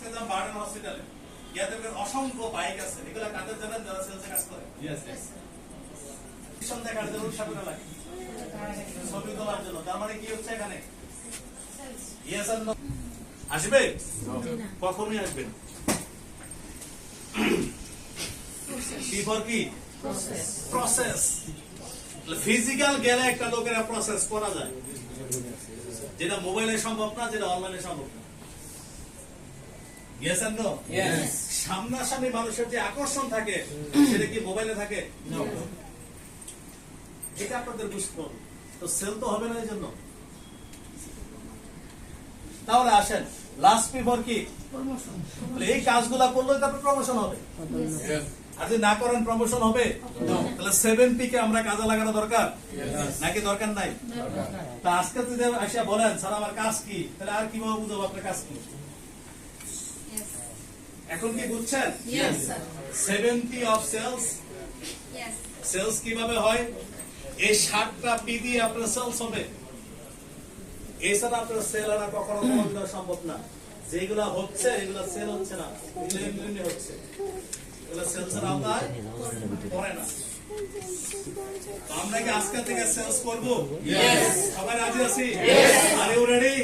আজকে যান বার্ডেন হসপিটালে, গিয়ে দেখবেন অসংখ্য বাইক আছে। এগুলো কাদের জানেন? যারা সেলসে কাজ করে। পিছন দেখার জন্য উৎসাহ করে লাগে, ছবি তোলার জন্য। তার মানে কি হচ্ছে এখানে? ইয়েস আর নো। আসবে? কখনই আসবে না। কি ফর কি? প্রসেস। ফিজিক্যাল গেলে একটা লোকের প্রসেস করা যায়, যেটা মোবাইলে সম্ভব না, যেটা অনলাইনে সম্ভব না। ইয়েস আর নো? সামনাসামনি মানুষের যে আকর্ষণ থাকে সেটা কি মোবাইলে থাকে? এটা আপনাদের বুঝতে হবে। তো সেল তো হবে না এই জন্য। তাহলে আসেন, লাস্ট পিভর কি? এই কাজগুলা করলে তারপর প্রমোশন হবে। আর যদি না করেন প্রমোশন হবে? তাহলে 7P কে আমরা কাজে লাগানো দরকার নাকি দরকার নাই? তা আজকে যদি আসিয়া বলেন স্যার আমার কাজ কি, তাহলে আর কিভাবে বুঝবো আপনার কাজ কি? এখন কি বুঝছেন? 7P of sales. সেলস কিভাবে হয়? এই 7টা P দিয়ে আপনার সেলস হবে। এছাড়া আপনার সেল আনা কখনো করা সম্ভব না। যেগুলা হচ্ছে এগুলা সেল হচ্ছে না, এগুলো এমনি হচ্ছে। এগুলো সেলসের আওতায় পড়ে না। তো আমরা কি আজকে থেকে সেলস করবো? সবাই রাজি আছি? Are you ready?